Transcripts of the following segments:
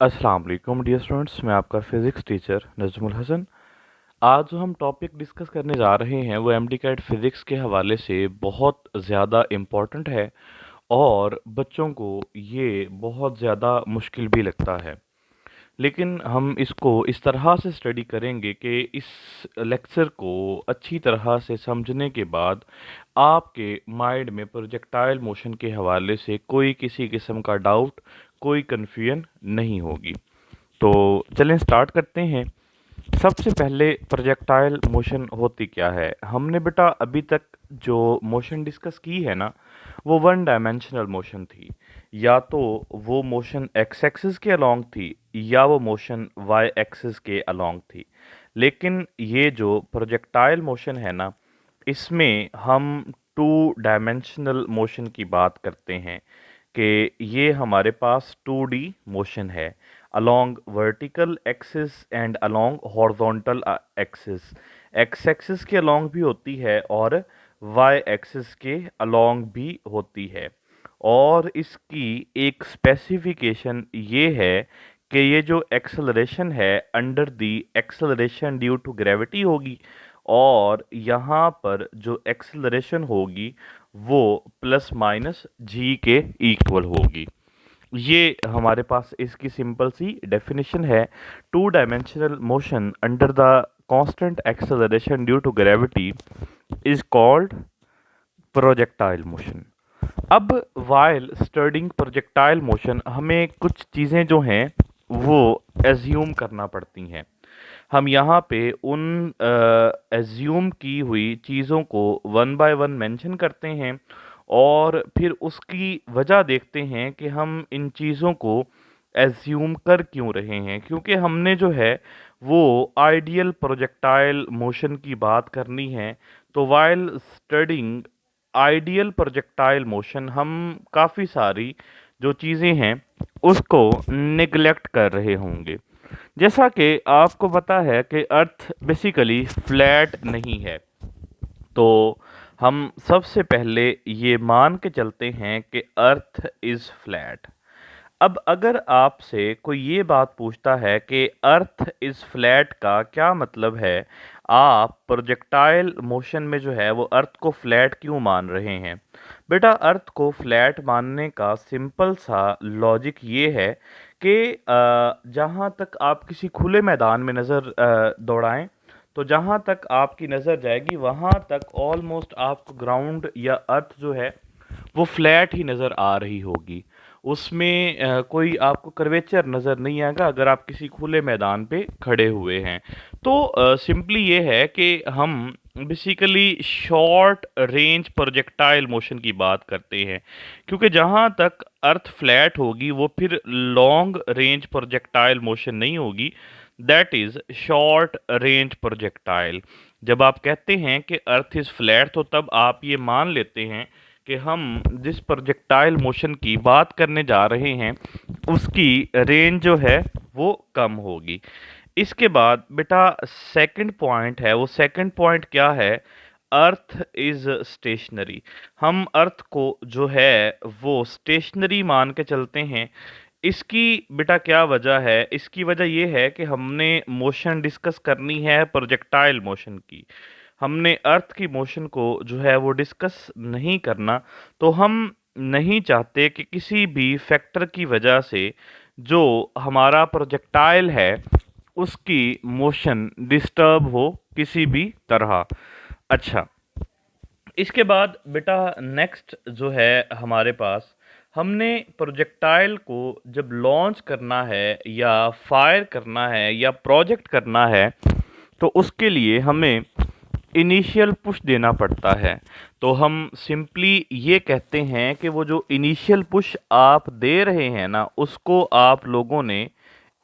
अस्सलाम वालेकुम dear students, मैं आपका फ़िज़िक्स टीचर नजमुल हसन। आज जो हम टॉपिक डिस्कस करने जा रहे हैं वो एमडी-कैट फ़िज़िक्स के हवाले से बहुत ज़्यादा इम्पोर्टेंट है और बच्चों को ये बहुत ज़्यादा मुश्किल भी लगता है। लेकिन हम इसको इस तरह से स्टडी करेंगे कि इस लेक्चर को अच्छी तरह से समझने के बाद आपके माइंड में प्रोजेक्टाइल मोशन के हवाले से कोई किसी किस्म का डाउट, कोई कन्फ्यूजन नहीं होगी। तो चलें स्टार्ट करते हैं। सबसे पहले प्रोजेक्टाइल मोशन होती क्या है? हमने बेटा अभी तक जो मोशन डिस्कस की है ना, वो वन डायमेंशनल मोशन थी। या तो वो मोशन एक्स एक्सिस के अलोंग थी या वो मोशन वाई एक्सिस के अलोंग थी। लेकिन ये जो प्रोजेक्टाइल मोशन है ना, इसमें हम टू डायमेंशनल मोशन की बात करते हैं कि ये हमारे पास 2D मोशन है along vertical axis and along horizontal axis। X axis के along भी होती है और वाई एक्सिस के along भी होती है। और इसकी एक स्पेसिफिकेशन ये है कि ये जो एक्सेलरेशन है under the acceleration due to gravity होगी और यहाँ पर जो एक्सेलरेशन होगी वो प्लस माइनस जी के इक्वल होगी। ये हमारे पास इसकी सिंपल सी डेफिनेशन है। Two dimensional motion under the constant acceleration due to gravity is called projectile motion. अब वाइल स्टडिंग प्रोजेक्टाइल मोशन हमें कुछ चीज़ें जो हैं वो एज्यूम करना पड़ती हैं। हम यहाँ पे उन एज्यूम की हुई चीज़ों को वन बाय वन मेंशन करते हैं और फिर उसकी वजह देखते हैं कि हम इन चीज़ों को एज्यूम कर क्यों रहे हैं, क्योंकि हमने जो है वो आइडियल प्रोजेक्टाइल मोशन की बात करनी है। तो while studying ideal projectile motion हम काफ़ी सारी जो चीज़ें हैं उसको निगलेक्ट कर रहे होंगे। जैसा कि आपको पता है कि अर्थ बेसिकली फ्लैट नहीं है, तो हम सबसे पहले ये मान के चलते हैं कि अर्थ इज़ फ्लैट। अब अगर आपसे कोई ये बात पूछता है कि अर्थ इज़ फ्लैट का क्या मतलब है, आप प्रोजेक्टाइल मोशन में जो है वो अर्थ को फ्लैट क्यों मान रहे हैं? बेटा अर्थ को फ्लैट मानने का सिंपल सा लॉजिक ये है कि जहाँ तक आप किसी खुले मैदान में नज़र दौड़ाएं, तो जहाँ तक आपकी नज़र जाएगी वहाँ तक ऑलमोस्ट आपको ग्राउंड या अर्थ जो है वो फ्लैट ही नज़र आ रही होगी। उसमें कोई आपको कर्वेचर नज़र नहीं आएगा अगर आप किसी खुले मैदान पे खड़े हुए हैं। तो सिंपली ये है कि हम basically short range projectile motion की बात करते हैं, क्योंकि जहाँ तक अर्थ फ्लैट होगी वो फिर लॉन्ग रेंज प्रोजेक्टाइल मोशन नहीं होगी, that is short range projectile. जब आप कहते हैं कि अर्थ इज़ फ्लैट तो तब आप ये मान लेते हैं कि हम जिस प्रोजेक्टाइल मोशन की बात करने जा रहे हैं उसकी रेंज जो है वो कम होगी। इसके बाद बेटा सेकंड पॉइंट है, वो सेकंड पॉइंट क्या है? Earth is stationary. हम अर्थ को जो है वो स्टेशनरी मान के चलते हैं। इसकी बेटा क्या वजह है? इसकी वजह ये है कि हमने मोशन डिस्कस करनी है प्रोजेक्टाइल मोशन की, हमने अर्थ की मोशन को जो है वो डिस्कस नहीं करना। तो हम नहीं चाहते कि किसी भी फैक्टर की वजह से जो हमारा प्रोजेक्टाइल है उसकी मोशन डिस्टर्ब हो किसी भी तरह। अच्छा, इसके बाद बेटा नेक्स्ट जो है हमारे पास, हमने प्रोजेक्टाइल को जब लॉन्च करना है या फायर करना है या प्रोजेक्ट करना है तो उसके लिए हमें इनिशियल पुश देना पड़ता है। तो हम सिंपली ये कहते हैं कि वो जो इनिशियल पुश आप दे रहे हैं ना उसको आप लोगों ने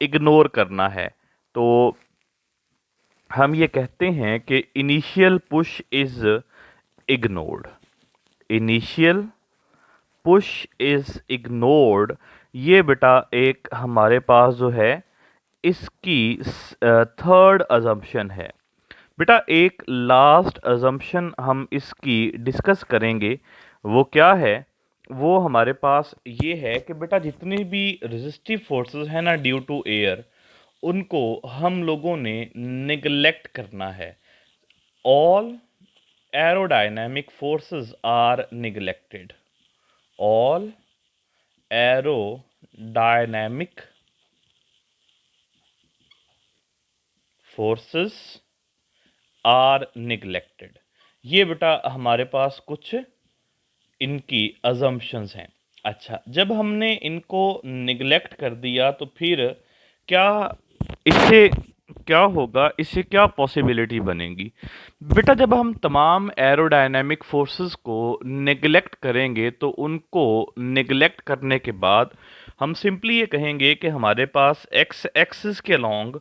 इग्नोर करना है। तो हम ये कहते हैं कि initial push is ignored. Initial push is ignored, ये बेटा एक हमारे पास जो है इसकी थर्ड अजम्पशन है। बेटा एक लास्ट अजम्पशन हम इसकी डिस्कस करेंगे, वो क्या है? वो हमारे पास ये है कि बेटा जितनी भी रेजिस्टिव फोर्सेस हैं ना ड्यू टू एयर, उनको हम लोगों ने निगलेक्ट करना है। All aerodynamic forces are neglected. All aerodynamic forces are neglected। ये बेटा हमारे पास कुछ इनकी अजम्पशंस हैं। अच्छा, जब हमने इनको निगलेक्ट कर दिया तो फिर क्या इससे क्या होगा, इससे क्या पॉसिबिलिटी बनेगी? बेटा जब हम तमाम एरोडायनामिक फोर्सेस को नेग्लेक्ट करेंगे तो उनको नेग्लेक्ट करने के बाद हम सिंपली ये कहेंगे कि हमारे पास एक्स एक्सिस के अलोंग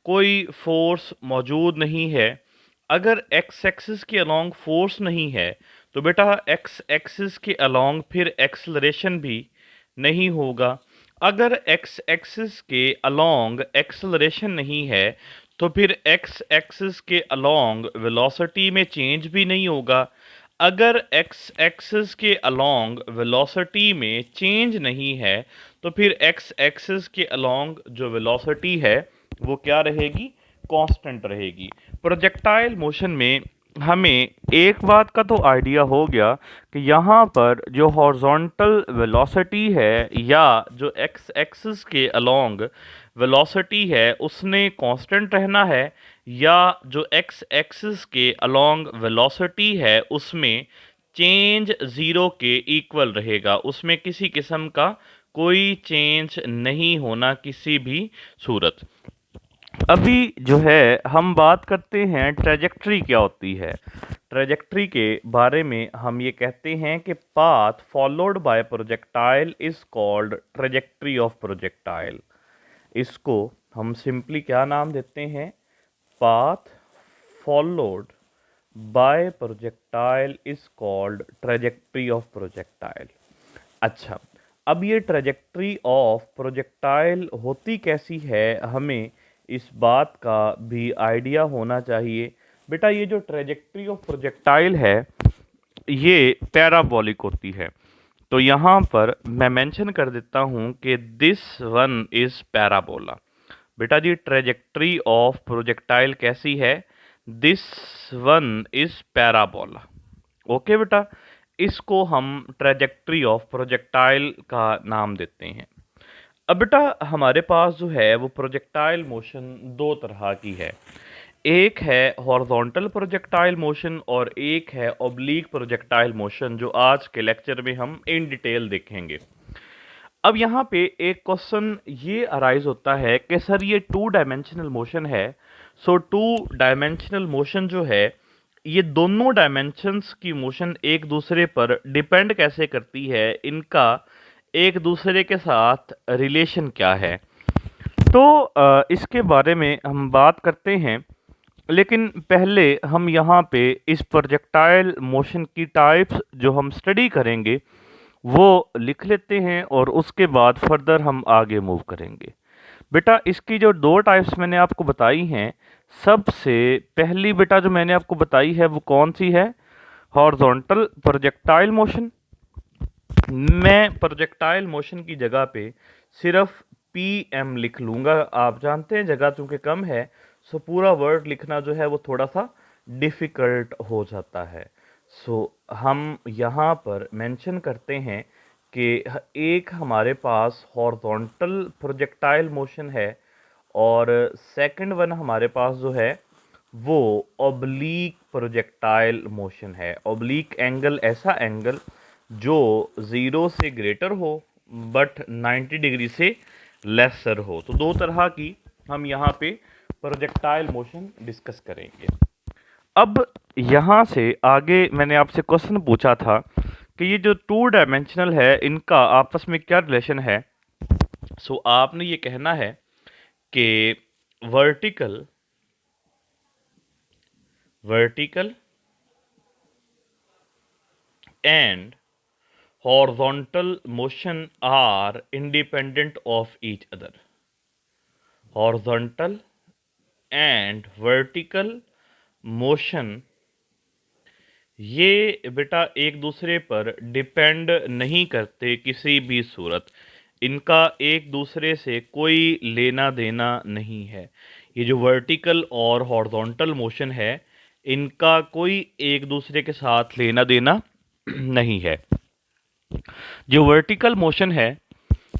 कोई फोर्स मौजूद नहीं है। अगर एक्स एक्सिस के अलोंग फोर्स नहीं है तो बेटा एक्स एक्सिस के अलोंग फिर एक्सलरेशन भी नहीं होगा। अगर एक्स एक्सिस के अलोंग एक्सलरेशन नहीं है तो फिर एक्स एक्सिस के अलोंग वेलोसिटी में चेंज भी नहीं होगा। अगर एक्स एक्सिस के अलोंग वेलोसिटी में चेंज नहीं है तो फिर एक्स एक्सिस के अलोंग जो वेलोसिटी है वो क्या रहेगी? कांस्टेंट रहेगी। प्रोजेक्टाइल मोशन में हमें एक बात का तो आइडिया हो गया कि यहाँ पर जो हॉरिजॉन्टल वेलोसिटी है या जो एक्स एक्सिस के अलोंग वेलोसिटी है उसने कांस्टेंट रहना है, या जो एक्स एक्सिस के अलोंग वेलोसिटी है उसमें चेंज ज़ीरो के इक्वल रहेगा, उसमें किसी किस्म का कोई चेंज नहीं होना किसी भी सूरत। अभी जो है हम बात करते हैं ट्रेजेक्ट्री क्या होती है। ट्रेजेक्ट्री के बारे में हम ये कहते हैं कि path followed by projectile is called trajectory of projectile. इसको हम सिंपली क्या नाम देते हैं? Path followed by projectile is called trajectory of projectile. अच्छा, अब ये ट्रेजेक्ट्री ऑफ प्रोजेक्टाइल होती कैसी है, हमें इस बात का भी आइडिया होना चाहिए। बेटा ये जो ट्रेजेक्ट्री ऑफ प्रोजेक्टाइल है ये पैराबोलिक होती है। तो यहाँ पर मैं मेंशन कर देता हूँ कि दिस वन इज पैराबोला। बेटा जी ट्रेजेक्ट्री ऑफ प्रोजेक्टाइल कैसी है? This one is parabola. Okay बेटा, इसको हम ट्रेजेक्ट्री ऑफ प्रोजेक्टाइल का नाम देते हैं। अब बेटा हमारे पास जो है वो प्रोजेक्टाइल मोशन दो तरह की है। एक है हॉरिजॉन्टल प्रोजेक्टाइल मोशन और एक है ऑब्लिक प्रोजेक्टाइल मोशन, जो आज के लेक्चर में हम इन डिटेल देखेंगे। अब यहाँ पे एक क्वेश्चन ये अराइज होता है कि सर ये टू डायमेंशनल मोशन है, सो टू डायमेंशनल मोशन जो है ये दोनों डायमेंशंस की मोशन एक दूसरे पर डिपेंड कैसे करती है, इनका एक दूसरे के साथ रिलेशन क्या है? तो इसके बारे में हम बात करते हैं, लेकिन पहले हम यहाँ पे इस प्रोजेक्टाइल मोशन की टाइप्स जो हम स्टडी करेंगे वो लिख लेते हैं और उसके बाद फर्दर हम आगे मूव करेंगे। बेटा इसकी जो दो टाइप्स मैंने आपको बताई हैं, सबसे पहली बेटा जो मैंने आपको बताई है वो कौन सी है? Horizontal projectile motion. मैं प्रोजेक्टाइल मोशन की जगह पे सिर्फ पी एम लिख लूँगा। आप जानते हैं जगह चूँकि कम है सो पूरा वर्ड लिखना जो है वो थोड़ा सा डिफ़िकल्ट हो जाता है। सो हम यहाँ पर मेंशन करते हैं कि एक हमारे पास हॉरिजॉन्टल प्रोजेक्टाइल मोशन है और सेकंड वन हमारे पास जो है वो ऑब्लीक प्रोजेक्टाइल मोशन है। ऑब्लीक एंगल ऐसा एंगल जो 0 से ग्रेटर हो बट 90 डिग्री से लेसर हो। तो दो तरह की हम यहाँ पे प्रोजेक्टाइल मोशन डिस्कस करेंगे। अब यहाँ से आगे मैंने आपसे क्वेश्चन पूछा था कि ये जो टू डायमेंशनल है इनका आपस में क्या रिलेशन है। सो आपने ये कहना है कि vertical vertical and horizontal motion are independent of each other. Horizontal and vertical motion ये बेटा एक दूसरे पर डिपेंड नहीं करते किसी भी सूरत। इनका एक दूसरे से कोई लेना देना नहीं है। ये जो वर्टिकल और हॉरिजॉन्टल मोशन है, इनका कोई एक दूसरे के साथ लेना देना नहीं है। जो वर्टिकल मोशन है,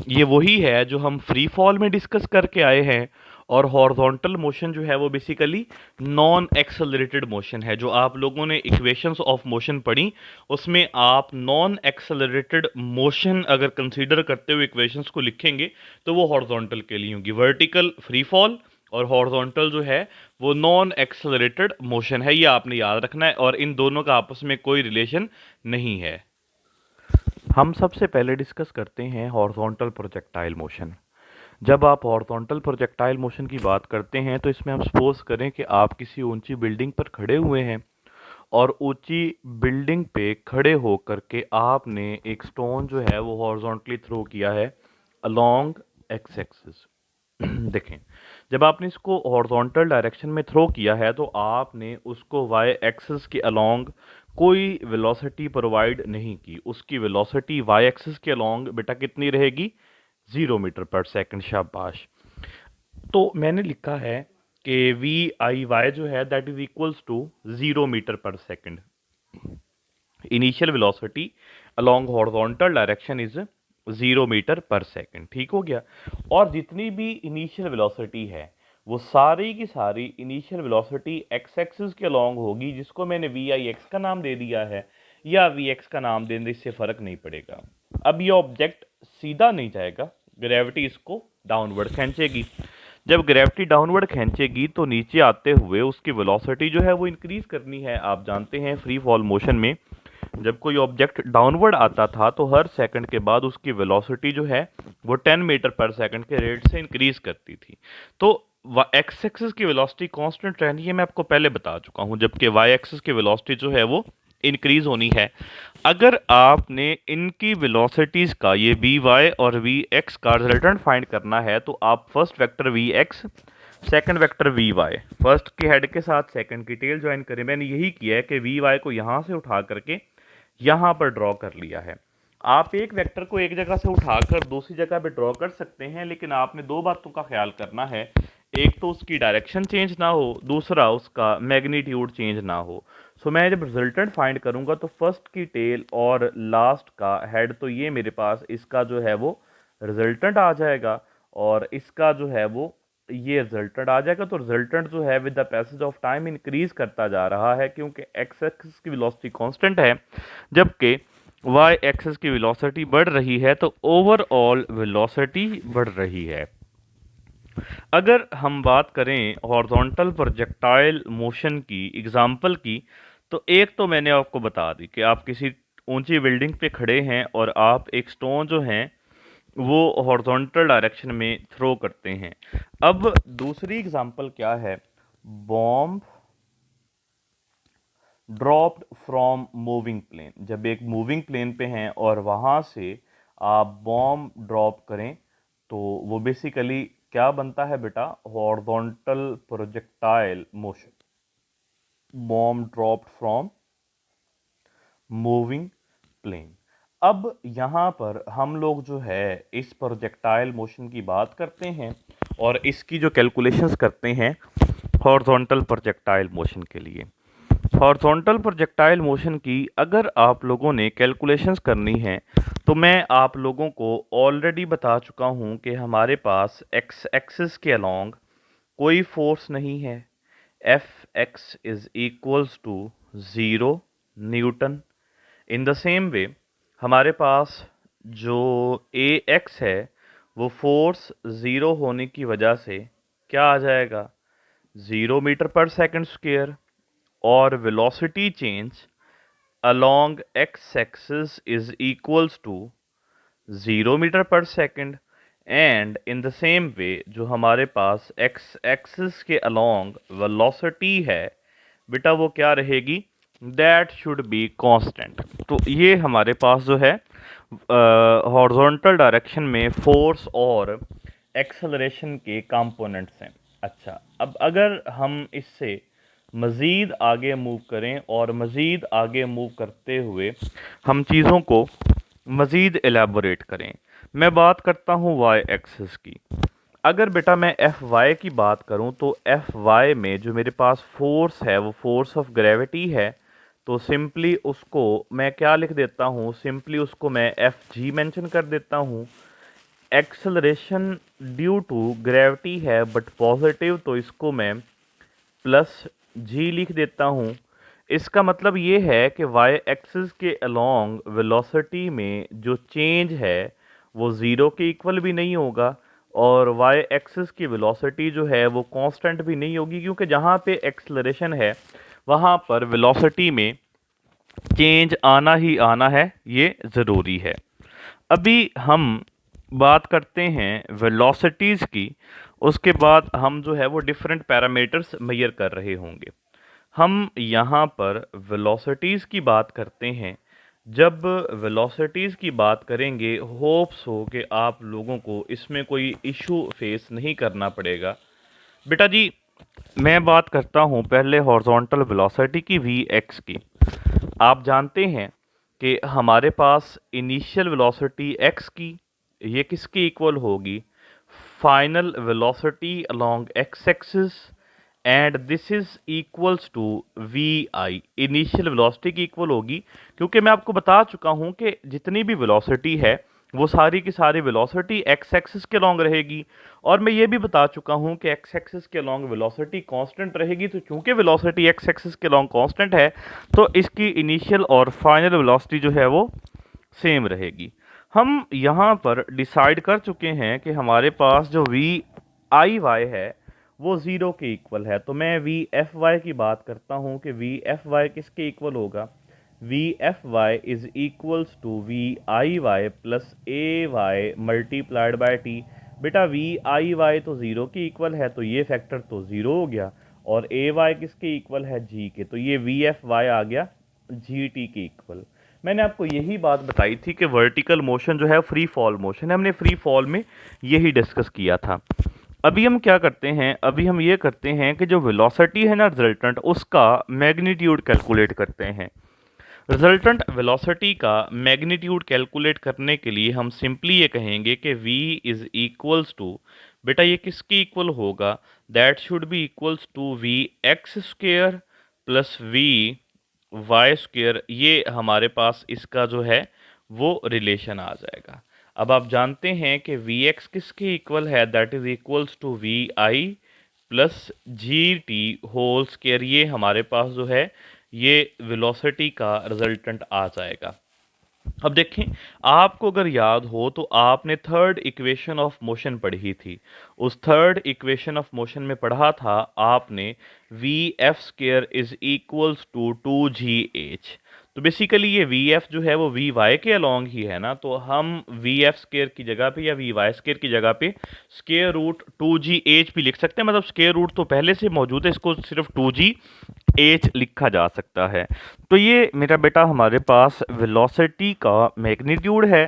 ये वही है जो हम फ्री फॉल में डिस्कस करके आए हैं, और हॉरिजॉन्टल मोशन जो है वो बेसिकली नॉन एक्सेलरेटेड मोशन है। जो आप लोगों ने इक्वेशंस ऑफ मोशन पढ़ी, उसमें आप नॉन एक्सेलरेटेड मोशन अगर कंसीडर करते हुए इक्वेशंस को लिखेंगे तो वो हॉरिजॉन्टल के लिए होंगी। वर्टिकल फ्री फॉल और हॉरिजॉन्टल जो है वो नॉन एक्सेलरेटेड मोशन है। ये आपने याद रखना है, और इन दोनों का आपस में कोई रिलेशन नहीं है। हम सबसे पहले डिस्कस करते हैं हॉरिजॉन्टल प्रोजेक्टाइल मोशन। जब आप हॉरिजॉन्टल प्रोजेक्टाइल मोशन की बात करते हैं तो इसमें हम सपोज करें कि आप किसी ऊंची बिल्डिंग पर खड़े हुए हैं, और ऊंची बिल्डिंग पे खड़े होकर के आपने एक स्टोन जो है वो हॉरिजॉन्टली थ्रो किया है अलोंग एक्स एक्सिस। देखें, जब आपने इसको हॉरिजॉन्टल डायरेक्शन में थ्रो किया है तो आपने उसको वाई एक्सिस के अलोंग कोई वेलोसिटी प्रोवाइड नहीं की। उसकी वेलोसिटी वाई एक्सिस के अलोंग बेटा कितनी रहेगी? 0 मीटर पर सेकंड। शाबाश। तो मैंने लिखा है कि वी आई वाई जो है that is equals to 0 metre per second. Initial velocity along horizontal direction is 0 metre per second. ठीक हो गया। और जितनी भी इनिशियल वेलोसिटी है वो सारी की सारी इनिशियल वेलोसिटी एक्स एक्सिस के अलोंग होगी, जिसको मैंने वी आई एक्स का नाम दे दिया है या वी एक्स का नाम देने, इससे फर्क नहीं पड़ेगा। अब ये ऑब्जेक्ट सीधा नहीं जाएगा, ग्रेविटी इसको डाउनवर्ड खींचेगी। जब ग्रेविटी डाउनवर्ड खींचेगी तो नीचे आते हुए उसकी वेलोसिटी जो है वो इंक्रीज करनी है। आप जानते हैं फ्री फॉल मोशन में जब कोई ऑब्जेक्ट डाउनवर्ड आता था तो हर सेकंड के बाद उसकी वेलोसिटी जो है वो 10 मीटर पर सेकंड के रेट से इंक्रीज करती थी। तो एक्स एक्सिस की वेलोसिटी कांस्टेंट रहनी है, मैं आपको पहले बता चुका हूं, जबकि वाई एक्सिस की वेलोसिटी जो है वो इंक्रीज होनी है। अगर आपने इनकी वेलोसिटीज का, ये वी वाई और वी एक्स का रिजल्टेंट फाइंड करना है तो आप first vector V X, second vector V Y, first के हेड के साथ सेकंड की टेल ज्वाइन करें। मैंने यही किया है कि वी वाई को यहां से उठा करके यहां पर ड्रॉ कर लिया है। आप एक वेक्टर को एक जगह से उठाकर दूसरी जगह पे ड्रॉ कर सकते हैं, लेकिन आपने दो बातों का ख्याल करना है। एक तो उसकी डायरेक्शन चेंज ना हो, दूसरा उसका मैग्नीट्यूड चेंज ना हो। सो मैं जब रिजल्टेंट फाइंड करूंगा तो फर्स्ट की टेल और लास्ट का हेड, तो ये मेरे पास इसका जो है वो रिजल्टेंट आ जाएगा, और इसका जो है वो ये रिजल्टेंट आ जाएगा। तो रिजल्टेंट जो है with the passage of time increase करता जा रहा है, क्योंकि एक्स एक्सिस की वेलोसिटी कांस्टेंट है जबकि वाई एक्सिस की वेलोसिटी बढ़ रही है, तो ओवरऑल वेलोसिटी बढ़ रही है। अगर हम बात करें हॉरिजॉन्टल प्रोजेक्टाइल मोशन की एग्जांपल की, तो एक तो मैंने आपको बता दी कि आप किसी ऊंची बिल्डिंग पे खड़े हैं और आप एक स्टोन जो हैं वो हॉरिजॉन्टल डायरेक्शन में थ्रो करते हैं। अब दूसरी एग्जांपल क्या है? Bomb dropped from moving plane. जब एक मूविंग प्लेन पे हैं और वहां से आप बॉम्ब ड्रॉप करें तो वो बेसिकली क्या बनता है बेटा? Horizontal projectile motion. Bomb dropped from moving plane. अब यहाँ पर हम लोग जो है इस प्रोजेक्टाइल मोशन की बात करते हैं और इसकी जो कैलकुलेशंस करते हैं हॉरिजॉन्टल प्रोजेक्टाइल मोशन के लिए। हॉरिजॉन्टल प्रोजेक्टाइल मोशन की अगर आप लोगों ने कैलकुलेशंस करनी है तो मैं आप लोगों को ऑलरेडी बता चुका हूं कि हमारे पास एक्स एक्सिस के अलोंग कोई फोर्स नहीं है। F X is equals to 0 newton. In the same way हमारे पास जो ए एक्स है वो फोर्स 0 होने की वजह से क्या आ जाएगा? 0 मीटर पर सेकंड स्क्वायर। और velocity change along x axis is equals to 0 metre per second. And in the same वे जो हमारे पास x एक्सिस के along velocity है बेटा वो क्या रहेगी? That should be constant. तो ये हमारे पास जो है हॉरिजॉन्टल डायरेक्शन में फोर्स और एक्सेलरेशन के कंपोनेंट्स हैं। अच्छा, अब अगर हम इससे मज़ीद आगे मूव करें और मज़ीद आगे मूव करते हुए हम चीज़ों को मज़ीद एलैबोरेट करें। मैं बात करता हूँ वाई एक्सिस की। अगर बेटा मैं एफ वाई की बात करूं तो एफ वाई में जो मेरे पास फोर्स है वो फोर्स ऑफ ग्रेविटी है। तो सिंपली उसको मैं क्या लिख देता हूं, सिंपली उसको मैं एफ जी मेंशन कर देता हूं। एक्सेलरेशन ड्यू टू ग्रेविटी है बट पॉजिटिव, तो इसको मैं प्लस जी लिख देता हूं। इसका मतलब ये है कि वाई एक्सिस के अलोंग वेलोसिटी में जो चेंज है वो ज़ीरो के इक्वल भी नहीं होगा और वाई एक्सिस की वेलोसिटी जो है वो कांस्टेंट भी नहीं होगी, क्योंकि जहाँ पे एक्सेलरेशन है वहाँ पर वेलोसिटी में चेंज आना ही आना है, ये ज़रूरी है। अभी हम बात करते हैं वेलोसिटीज़ की, उसके बाद हम जो है वो डिफरेंट पैरामीटर्स मेजर कर रहे होंगे। हम यहाँ पर वेलोसिटीज़ की बात करते हैं। जब वेलोसिटीज़ की बात करेंगे, होप्स हो कि आप लोगों को इसमें कोई इशू फेस नहीं करना पड़ेगा। बेटा जी, मैं बात करता हूँ पहले हॉरिजॉन्टल वेलोसिटी की, वी एक्स की। आप जानते हैं कि हमारे पास इनिशियल वेलोसिटी एक्स की, ये किसके इक्वल होगी? Final velocity along X axis, and this is equals to V I. Initial velocity की इक्वल होगी, क्योंकि मैं आपको बता चुका हूं कि जितनी भी वेलोसिटी है वो सारी की सारी वेलोसिटी एक्स एक्सिस के लॉन्ग रहेगी। और मैं ये भी बता चुका हूं कि एक्स एक्सिस के लॉन्ग वेलोसिटी कांस्टेंट रहेगी। तो चूंकि वेलोसिटी एक्स एक्सिस के लॉन्ग कांस्टेंट है तो इसकी इनिशियल और फाइनल वेलोसिटी जो है वो सेम रहेगी। हम यहाँ पर डिसाइड कर चुके हैं कि हमारे पास जो वी आई वाई है वो ज़ीरो के इक्वल है। तो मैं वी एफ वाई की बात करता हूँ कि वी एफ वाई किसके इक्वल होगा? V F Y is equals to V I Y plus A Y multiplied by T. बेटा वी आई वाई तो ज़ीरो के इक्वल है, तो ये फैक्टर तो ज़ीरो हो गया, और ए वाई किसके इक्वल है? जी के, तो ये वी एफ वाई आ गया जी टी के इक्वल। मैंने आपको यही बात बताई थी कि वर्टिकल मोशन जो है फ्री फॉल मोशन है, हमने फ्री फॉल में यही डिस्कस किया था। अभी हम क्या करते हैं, अभी हम ये करते हैं कि जो वेलोसिटी है ना रिजल्टेंट, उसका मैग्नीट्यूड कैलकुलेट करते हैं। रिजल्टेंट वेलोसिटी का मैग्नीट्यूड कैलकुलेट करने के लिए हम सिंपली ये कहेंगे कि v इज इक्वल्स टू, बेटा ये किसके इक्वल होगा? That should be equals to V X square plus V Y square. ये हमारे पास इसका जो है वो रिलेशन आ जाएगा। अब आप जानते हैं कि वी एक्स किसके इक्वल है? That is equals to V I plus G T whole square. ये हमारे पास जो है ये वेलोसिटी का रिजल्टेंट आ जाएगा। अब देखें, आपको अगर याद हो तो आपने थर्ड इक्वेशन ऑफ मोशन पढ़ी थी। उस थर्ड इक्वेशन ऑफ मोशन में पढ़ा था आपने V F square is equals to two G H. तो बेसिकली ये वी एफ जो है वो वी वाई के अलोंग ही है ना, तो हम वी एफ स्क्वेयर की जगह पे या वी वाई स्क्वेयर की जगह पे square root two G H भी लिख सकते हैं। मतलब स्क्वेयर रूट तो पहले से मौजूद है, इसको सिर्फ टू जी एच लिखा जा सकता है। तो ये मेरा बेटा हमारे पास वेलोसिटी का मैग्नीट्यूड है।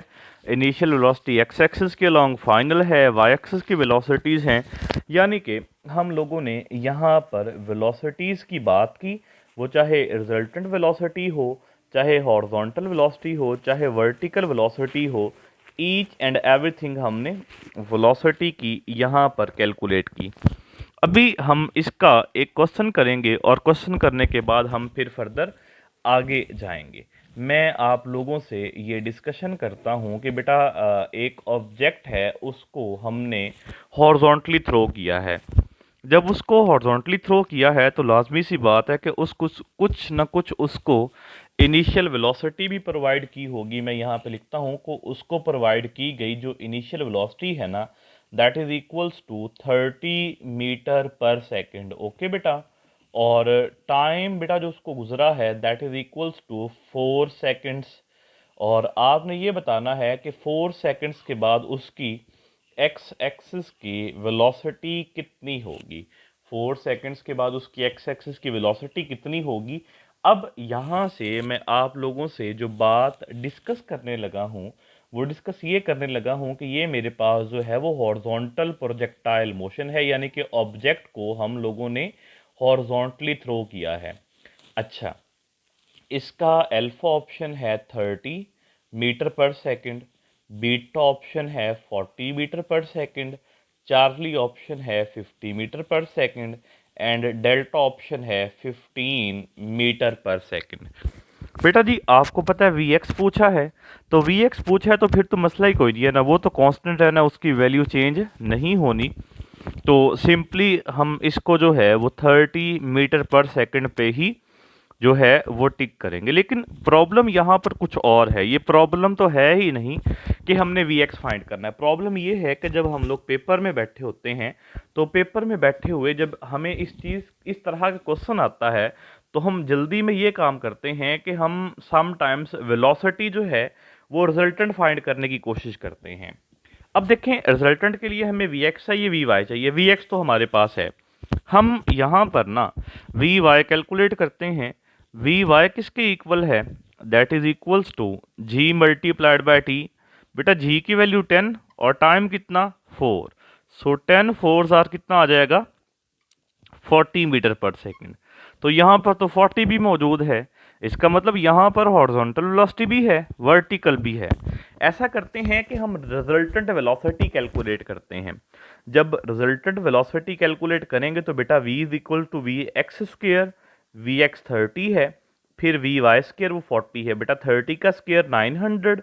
इनिशियल वेलोसिटी एक्स एक्सिस के अलोंग फाइनल है, वाई एक्सिस की वेलोसिटीज़ हैं। यानी कि हम लोगों ने यहाँ पर वेलोसिटीज़ की बात की, वो चाहे रिजल्टेंट वेलोसिटी हो, चाहे हॉरिजॉन्टल वेलोसिटी हो, चाहे वर्टिकल वेलोसिटी हो, ईच एंड एवरीथिंग हमने वेलोसिटी की यहाँ पर कैलकुलेट की। अभी हम इसका एक क्वेश्चन करेंगे और क्वेश्चन करने के बाद हम फिर फर्दर आगे जाएंगे। मैं आप लोगों से ये डिस्कशन करता हूँ कि बेटा एक ऑब्जेक्ट है उसको हमने हॉरिजॉन्टली थ्रो किया है। जब उसको हॉरिजॉन्टली थ्रो किया है तो लाजमी सी बात है कि उस कुछ न कुछ उसको इनिशियल वेलोसिटी भी प्रोवाइड की होगी। मैं यहाँ पे लिखता हूँ को उसको प्रोवाइड की गई जो इनिशियल वेलोसिटी है ना, that is equals to 30 metre per second. Okay बेटा, और टाइम बेटा जो उसको गुजरा है that is equals to 4 seconds. और आपने ये बताना है कि 4 सेकंड्स के बाद उसकी एक्स एक्सिस की वेलोसिटी कितनी होगी। 4 सेकंड्स के बाद उसकी एक्स एक्सिस की वेलोसिटी कितनी होगी। अब यहाँ से मैं आप लोगों से जो बात डिस्कस करने लगा हूँ वो डिस्कस ये करने लगा हूँ कि ये मेरे पास जो है वो हॉरिजॉन्टल प्रोजेक्टाइल मोशन है, यानी कि ऑब्जेक्ट को हम लोगों ने हॉरिजॉन्टली थ्रो किया है। अच्छा, इसका अल्फा ऑप्शन है 30 metre per second, beta option है 40 metre per second, Charlie option है 50 metre per second and delta option है 15 मीटर पर सेकंड। बेटा जी आपको पता है Vx पूछा है, तो Vx पूछा है तो फिर तो मसला ही कोई नहीं है ना, वो तो कांस्टेंट है ना, उसकी वैल्यू चेंज नहीं होनी। तो सिंपली हम इसको जो है वो 30 मीटर पर सेकंड पे ही जो है वो टिक करेंगे। लेकिन प्रॉब्लम यहाँ पर कुछ और है। ये प्रॉब्लम तो है ही नहीं कि हमने Vx फाइंड करना है। प्रॉब्लम ये है कि जब हम लोग पेपर में बैठे होते हैं, तो पेपर में बैठे हुए जब हमें इस तरह का क्वेश्चन आता है, तो हम जल्दी में ये काम करते हैं कि हम समटाइम्स वेलोसिटी जो है वो रिजल्टेंट फाइंड करने की कोशिश करते हैं। अब देखें, रिजल्टेंट के लिए हमें Vx चाहिए, Vy चाहिए। Vx तो हमारे पास है, हम यहाँ पर ना Vy कैलकुलेट करते हैं। Vy किसके इक्वल है? That is equals to g multiplied by t। बेटा g की वैल्यू 10 और टाइम कितना 4, सो 10 फोर्स आर कितना आ जाएगा 40 मीटर पर सेकंड। तो यहाँ पर तो 40 भी मौजूद है, इसका मतलब यहाँ पर हॉरिजॉन्टल वेलोसिटी भी है, वर्टिकल भी है। ऐसा करते हैं कि हम रिजल्टेंट वेलोसिटी कैलकुलेट करते हैं। जब रिजल्टेंट वेलोसिटी कैलकुलेट करेंगे तो बेटा v is equal to V X square, V X 30 है, फिर वी वाई स्क्वेयर वो 40 है। बेटा 30 का स्क्वेयर 900,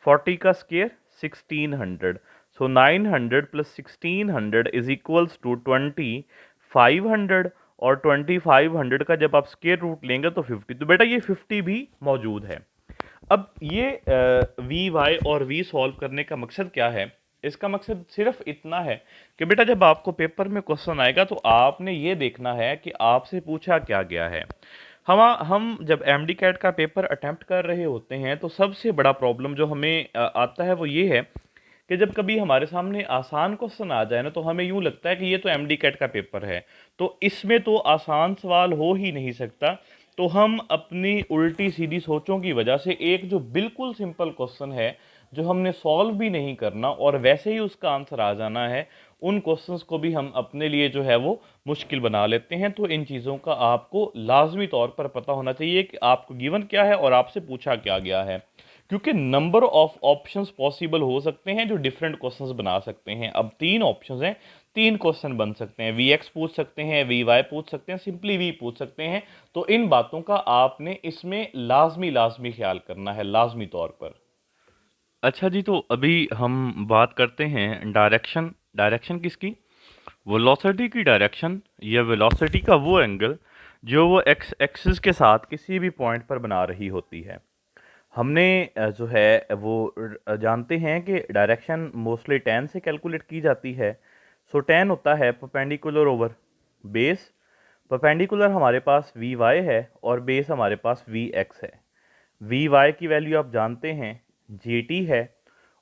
40 का square 1600। So 900 plus 1600 is equals to 2500, और 2500 का जब आप स्क्वायर रूट लेंगे तो 50। तो बेटा ये 50 भी मौजूद है। अब ये वी वाई और वी सॉल्व करने का मकसद क्या है? इसका मकसद सिर्फ इतना है कि बेटा जब आपको पेपर में क्वेश्चन आएगा तो आपने ये देखना है कि आपसे पूछा क्या गया है। हम जब एमडी कैट का पेपर अटेम्प्ट कर रहे होते हैं तो सबसे बड़ा प्रॉब्लम जो हमें आता है वो ये है कि जब कभी हमारे सामने आसान क्वेश्चन आ जाए ना, तो हमें यूं लगता है कि ये तो एमडी कैट का पेपर है, तो इसमें तो आसान सवाल हो ही नहीं सकता। तो हम अपनी उल्टी सीधी सोचों की वजह से एक जो बिल्कुल सिंपल क्वेश्चन है, जो हमने सॉल्व भी नहीं करना और वैसे ही उसका आंसर आ जाना है, उन क्वेश्चंस को भी हम अपने लिए जो है वो मुश्किल बना लेते हैं। तो इन चीज़ों का आपको लाजमी तौर पर पता होना चाहिए कि आपको गिवन क्या है और आपसे पूछा क्या गया है, क्योंकि नंबर ऑफ ऑप्शंस पॉसिबल हो सकते हैं जो डिफरेंट क्वेश्चंस बना सकते हैं। अब 3 ऑप्शंस हैं, 3 क्वेश्चन बन सकते हैं। वी एक्स पूछ सकते हैं, वी वाई पूछ सकते हैं, सिंपली वी पूछ सकते हैं। तो इन बातों का आपने इसमें लाजमी ख्याल करना है, लाजमी तौर पर। अच्छा जी, तो अभी हम बात करते हैं डायरेक्शन। डायरेक्शन किसकी? वेलोसिटी की डायरेक्शन, या वेलोसिटी का वो एंगल जो वो एक्स एक्सिस के साथ किसी भी पॉइंट पर बना रही होती है। हमने जो है वो जानते हैं कि डायरेक्शन मोस्टली tan से कैलकुलेट की जाती है। सो tan होता है परपेंडिकुलर ओवर बेस। परपेंडिकुलर हमारे पास वी वाई है और बेस हमारे पास वी एक्स है। वी वाई की वैल्यू आप जानते हैं जी टी है,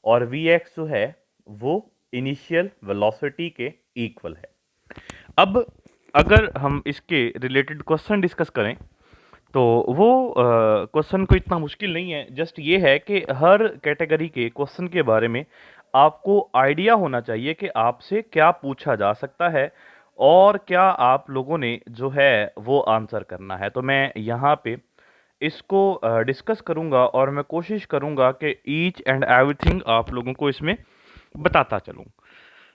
और वी एक्स जो है वो इनिशियल वेलोसिटी के इक्वल है। अब अगर हम इसके रिलेटेड क्वेश्चन डिस्कस करें तो वो क्वेश्चन को इतना मुश्किल नहीं है। जस्ट ये है कि हर कैटेगरी के क्वेश्चन के बारे में आपको आइडिया होना चाहिए कि आपसे क्या पूछा जा सकता है और क्या आप लोगों ने जो है वो आंसर करना है। तो मैं यहाँ पे इसको डिस्कस करूँगा और मैं कोशिश करूँगा कि ईच एंड एवरीथिंग आप लोगों को इसमें बताता चलूँ।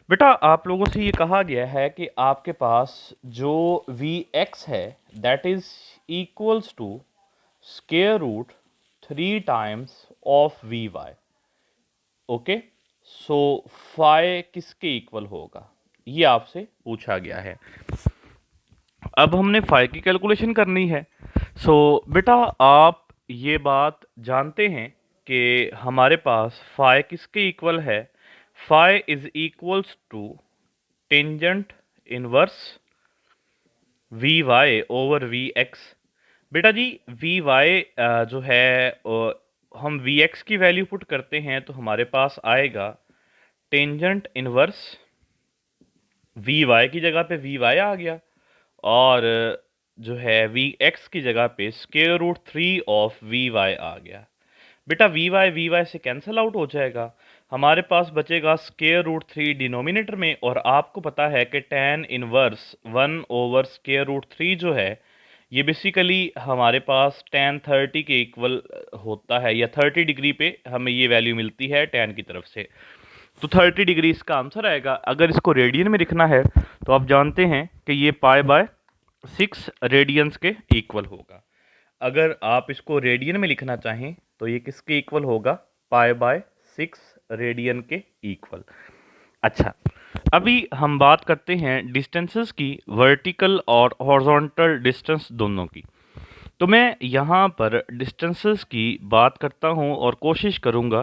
बेटा आप लोगों से ये कहा गया है कि आपके पास जो वी एक्स है that is equals to square root 3 times of we Y. Okay, so phi किसके इक्वल होगा, ये आपसे पूछा गया है। अब हमने फाई की कैलकुलेशन करनी है। सो बेटा आप ये बात जानते हैं कि हमारे पास फाई किसके इक्वल है? Phi is equals to tangent inverse V Y over V X. बेटा जी वी वाई जो है हम वी एक्स की वैल्यू पुट करते हैं तो हमारे पास आएगा टेंजेंट इनवर्स वी वाई की जगह पे वी वाई आ गया, और जो है वी एक्स की जगह पे square root 3 of we y आ गया। बेटा वी वाई से कैंसिल आउट हो जाएगा। हमारे पास बचेगा स्क्वायर रूट 3 डिनोमिनेटर में, और आपको पता है कि tan inverse 1 over square root 3 जो है ये बेसिकली हमारे पास tan 30 के इक्वल होता है, या 30 डिग्री पे हमें ये वैल्यू मिलती है tan की तरफ से। तो 30 डिग्री इसका आंसर आएगा। अगर इसको रेडियन में लिखना है तो आप जानते हैं कि ये पाई बाय 6 रेडियंस के इक्वल होगा। अगर आप इसको रेडियन में लिखना चाहें तो ये किसके इक्वल होगा? पाई बाय 6 रेडियन के इक्वल। अच्छा, अभी हम बात करते हैं डिस्टेंसेस की, वर्टिकल और हॉरिजॉन्टल डिस्टेंस दोनों की। तो मैं यहाँ पर डिस्टेंसेस की बात करता हूँ और कोशिश करूँगा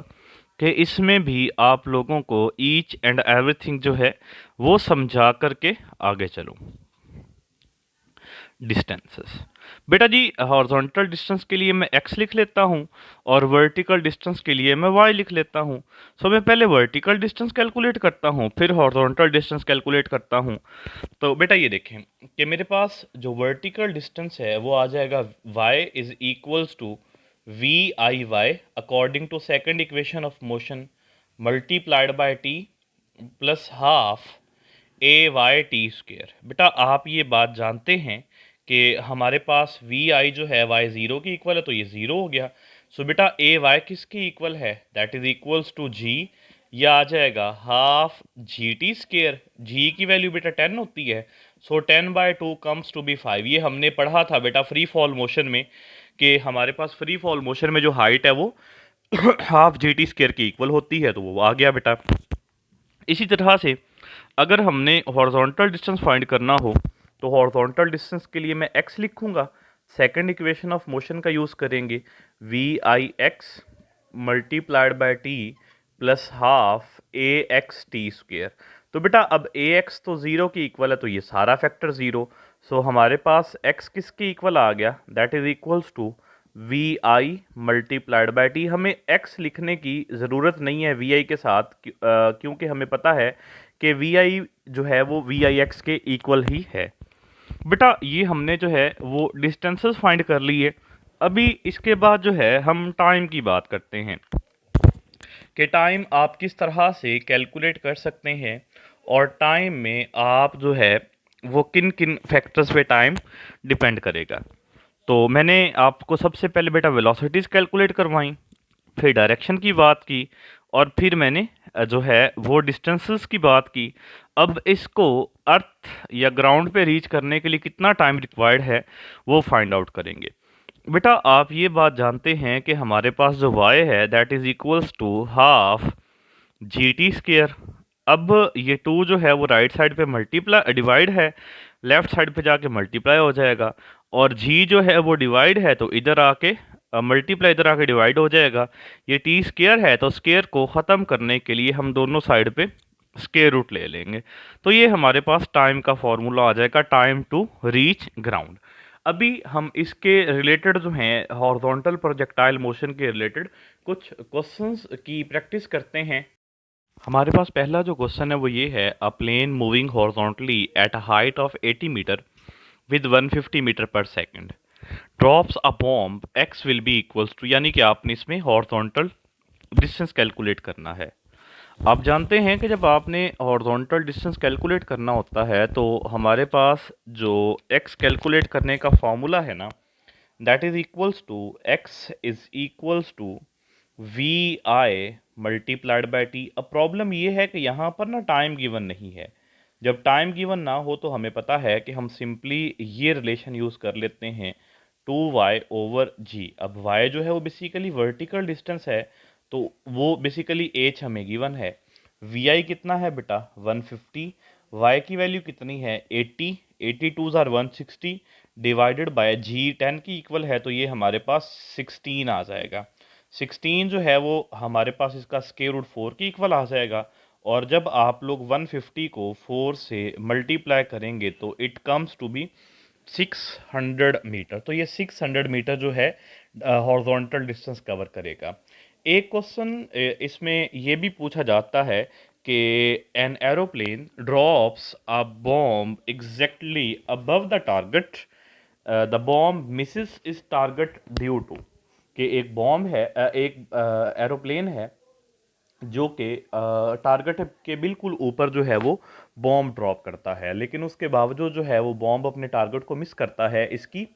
कि इसमें भी आप लोगों को ईच एंड एवरीथिंग जो है वो समझा करके आगे चलूँ। डिस्टेंसेस, बेटा जी हॉरिजॉन्टल डिस्टेंस के लिए मैं x लिख लेता हूँ और वर्टिकल डिस्टेंस के लिए मैं y लिख लेता हूँ। सो मैं पहले वर्टिकल डिस्टेंस कैलकुलेट करता हूँ, फिर हॉरिजॉन्टल डिस्टेंस कैलकुलेट करता हूँ। तो बेटा ये देखें कि मेरे पास जो वर्टिकल डिस्टेंस है वो आ जाएगा y is equals to V I Y according to second equation of motion multiplied by t plus half A Y T square. बेटा आप ये बात जानते हैं कि हमारे पास वी आई जो है वाई ज़ीरो की इक्वल है, तो ये ज़ीरो हो गया। सो बेटा ए वाई किसकी इक्वल है? दैट इज इक्वल्स टू जी, या आ जाएगा हाफ जी टी स्क्वेयर। जी की वैल्यू बेटा 10 होती है, सो 10/2 कम्स टू बी 5। ये हमने पढ़ा था बेटा फ्री फॉल मोशन में कि हमारे पास फ्री फॉल मोशन में जो हाइट है वो हाफ जी टी स्क्वेयर की इक्वल होती है, तो वो आ गया बेटा। इसी तरह से अगर हमने हॉरिजॉन्टल डिस्टेंस फाइंड करना हो तो हॉरिजॉन्टल डिस्टेंस के लिए मैं x लिखूंगा, सेकंड इक्वेशन ऑफ मोशन का यूज़ करेंगे, V I X multiplied by T plus half A X T square. तो बेटा अब ए एक्स तो ज़ीरो की इक्वल है, तो ये सारा फैक्टर ज़ीरो। सो हमारे पास x किसके इक्वल आ गया? That is equals to V I multiplied by T. हमें x लिखने की ज़रूरत नहीं है वी आई के साथ, क्योंकि हमें पता है कि वी आई जो है वो वी आई एक्स के इक्वल ही है। बेटा ये हमने जो है वो डिस्टेंसेस फाइंड कर लिए। अभी इसके बाद जो है हम टाइम की बात करते हैं कि टाइम आप किस तरह से कैलकुलेट कर सकते हैं, और टाइम में आप जो है वो किन किन फैक्टर्स पे टाइम डिपेंड करेगा। तो मैंने आपको सबसे पहले बेटा वेलोसिटीज़ कैलकुलेट करवाई, फिर डायरेक्शन की बात की, और फिर मैंने जो है वो डिस्टेंसेस की बात की। अब इसको अर्थ या ग्राउंड पे रीच करने के लिए कितना टाइम रिक्वायर्ड है वो फाइंड आउट करेंगे। बेटा आप ये बात जानते हैं कि हमारे पास जो y है that is equals to half G T square. अब ये 2 जो है वो राइट साइड पे मल्टीप्लाई डिवाइड है, लेफ्ट साइड पे जाके मल्टीप्लाई हो जाएगा, और g जो है वो डिवाइड है तो इधर आके मल्टीप्लाई इधर आके डिवाइड हो जाएगा। ये टी स्क्वेयर है तो स्क्वेयर को ख़त्म करने के लिए हम दोनों साइड पे स्क्वेयर रूट ले लेंगे, तो ये हमारे पास टाइम का फॉर्मूला आ जाएगा, टाइम टू रीच ग्राउंड। अभी हम इसके रिलेटेड जो हैं हॉरिजॉन्टल प्रोजेक्टाइल मोशन के रिलेटेड कुछ क्वेश्चंस की प्रैक्टिस करते हैं। हमारे पास पहला जो क्वेश्चन है वो ये है, a plane moving horizontally at a height of 80 metre with 150 metre per second drops a bomb x will be equals to, यानी कि आपने इसमें हॉरिजॉन्टल डिस्टेंस कैलकुलेट करना है। आप जानते हैं कि जब आपने हॉरिजॉन्टल डिस्टेंस कैलकुलेट करना होता है तो हमारे पास जो x कैलकुलेट करने का फॉर्मूला है ना, that is equals to x is equals to V I multiplied by T. अब प्रॉब्लम ये है कि यहाँ पर ना टाइम गिवन नहीं है। जब टाइम गिवन ना हो तो हमें पता है कि हम सिंपली ये रिलेशन यूज़ कर लेते हैं 2y ओवर जी। अब y जो है वो बेसिकली वर्टिकल डिस्टेंस है, तो वो बेसिकली h हमें गिवन है। वी आई कितना है बेटा? 150। y की वैल्यू कितनी है? 80। 82 आर 160 डिवाइडेड बाय जी 10 की इक्वल है, तो ये हमारे पास 16 आ जाएगा। 16 जो है वो हमारे पास इसका स्क्वायर रूट 4 की इक्वल आ जाएगा, और जब आप लोग 150 को 4 से मल्टीप्लाई करेंगे तो it comes to be 600 metre. तो ये 600 मीटर जो है हॉरिजॉन्टल डिस्टेंस कवर करेगा। एक क्वेश्चन इसमें ये भी पूछा जाता है कि an aeroplane drops a bomb exactly above the target, the bomb Mrs इस टारगेट ड्यू टू, कि एक बॉम्ब है, एक एरोप्लेन है जो कि टारगेट के बिल्कुल ऊपर जो है वो बॉम्ब ड्रॉप करता है, लेकिन उसके बावजूद जो है वो बॉम्ब अपने टारगेट को मिस करता है। इसकी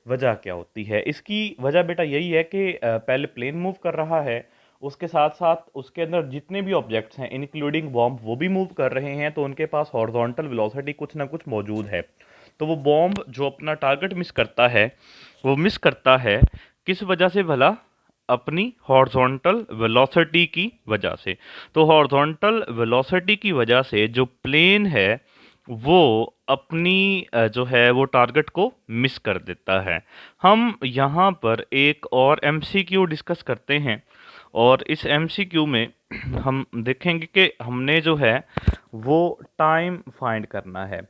वजह क्या होती है? इसकी वजह बेटा यही है कि पहले प्लेन मूव कर रहा है, उसके साथ साथ उसके अंदर जितने भी ऑब्जेक्ट्स हैं इंक्लूडिंग बॉम्ब वो भी मूव कर रहे हैं, तो उनके पास हॉरिजॉन्टल वेलोसिटी कुछ ना कुछ मौजूद है। तो वो बॉम्ब जो अपना टारगेट मिस करता है, वो मिस करता है किस वजह से भला? अपनी हॉरिजॉन्टल वेलोसिटी की वजह से। तो हॉरिजॉन्टल वेलोसिटी की वजह से जो प्लेन है वो अपनी जो है वो टारगेट को मिस कर देता है। हम यहाँ पर एक और एमसीक्यू डिस्कस करते हैं, और इस एमसीक्यू में हम देखेंगे कि हमने जो है वो टाइम फाइंड करना है।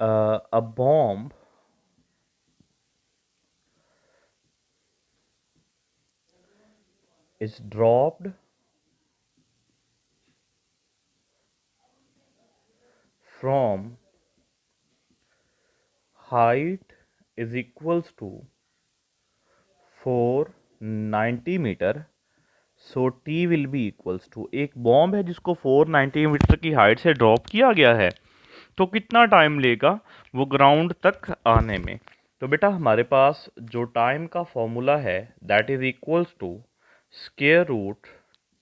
A bomb is dropped from height is equals to 490 metre, so T will be equals to, एक बॉम्ब है जिसको 490 मीटर की हाइट से ड्रॉप किया गया है, तो कितना टाइम लेगा वो ग्राउंड तक आने में? तो बेटा हमारे पास जो टाइम का फॉर्मूला है that is equals to square root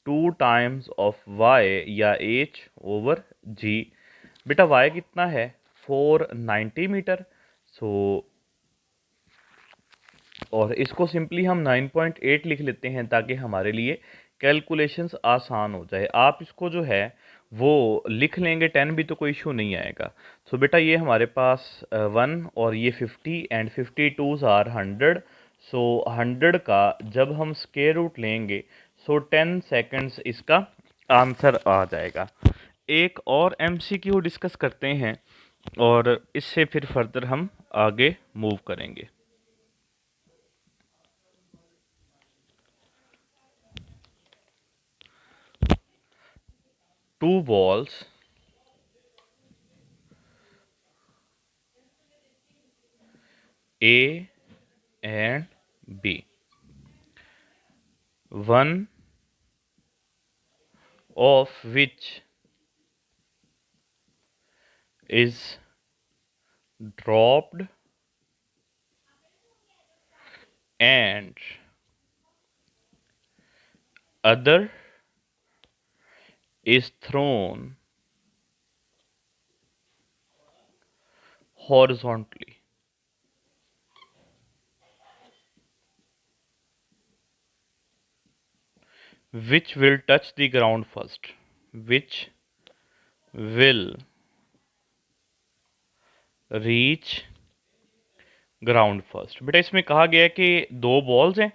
2 times of Y या एच ओवर जी। बेटा वाई कितना है? 490 मीटर। सो और इसको सिंपली हम 9.8 लिख लेते हैं ताकि हमारे लिए कैलकुलेशंस आसान हो जाए। आप इसको जो है वो लिख लेंगे 10 भी तो कोई इशू नहीं आएगा। सो बेटा ये हमारे पास 1 और ये 50 एंड 52 आर 100। सो 100 का जब हम स्क्वायर रूट लेंगे सो 10 सेकंड्स इसका आंसर आ जाएगा। एक और एमसीक्यू डिस्कस करते हैं और इससे फिर फर्दर हम आगे मूव करेंगे। Two balls A and B, one of which is dropped and other is thrown horizontally. Which will touch the ground first? Which will reach ground first? बेटा इसमें कहा गया है कि दो बॉल्स हैं,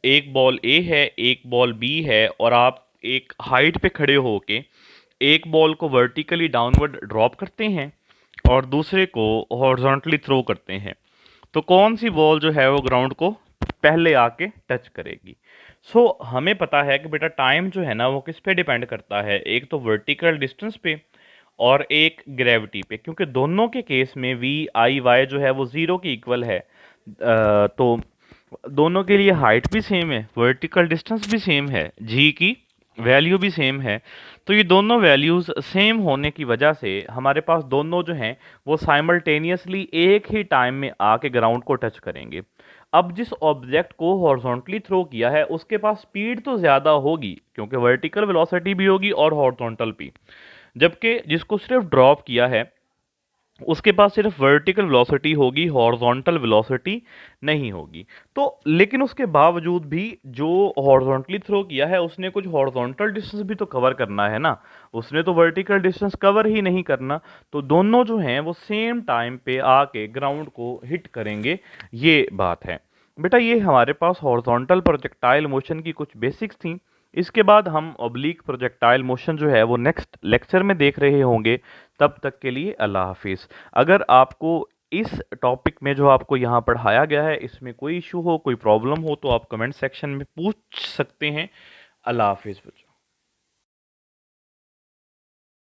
एक बॉल ए है एक बॉल बी है, और आप एक हाइट पे खड़े होके एक बॉल को वर्टिकली डाउनवर्ड ड्रॉप करते हैं और दूसरे को हॉरिजॉन्टली थ्रो करते हैं। तो कौन सी बॉल जो है वो ग्राउंड को पहले आके टच करेगी? हमें पता है कि बेटा टाइम जो है ना वो किस पे डिपेंड करता है, एक तो वर्टिकल डिस्टेंस पे और एक ग्रेविटी पे, क्योंकि दोनों के केस में वी आई वाई जो है वो ज़ीरो की इक्वल है। तो दोनों के लिए हाइट भी सेम है, वर्टिकल डिस्टेंस भी सेम है, जी की वैल्यू भी सेम है। तो ये दोनों वैल्यूज़ सेम होने की वजह से हमारे पास दोनों जो हैं वो साइमल्टेनियसली एक ही टाइम में आके ग्राउंड को टच करेंगे। अब जिस ऑब्जेक्ट को हॉरिजॉन्टली थ्रो किया है उसके पास स्पीड तो ज़्यादा होगी क्योंकि वर्टिकल वेलोसिटी भी होगी और हॉरिजॉन्टल भी, जबकि जिसको सिर्फ ड्रॉप किया है उसके पास सिर्फ वर्टिकल वेलोसिटी होगी, हॉरिजॉन्टल वेलोसिटी नहीं होगी। तो लेकिन उसके बावजूद भी जो हॉरिजॉन्टली थ्रो किया है उसने कुछ हॉरिजॉन्टल डिस्टेंस भी तो कवर करना है ना, उसने तो वर्टिकल डिस्टेंस कवर ही नहीं करना। तो दोनों जो हैं वो सेम टाइम पे आके ग्राउंड को हिट करेंगे, ये बात है। बेटा ये हमारे पास हॉरिजॉन्टल प्रोजेक्टाइल मोशन की कुछ बेसिक्स थी। इसके बाद हम ऑब्लिक प्रोजेक्टाइल मोशन जो है वो नेक्स्ट लेक्चर में देख रहे होंगे। तब तक के लिए अल्लाह हाफिज़। अगर आपको इस टॉपिक में जो आपको यहाँ पढ़ाया गया है इसमें कोई इशू हो, कोई प्रॉब्लम हो तो आप कमेंट सेक्शन में पूछ सकते हैं। अल्लाह हाफिज़।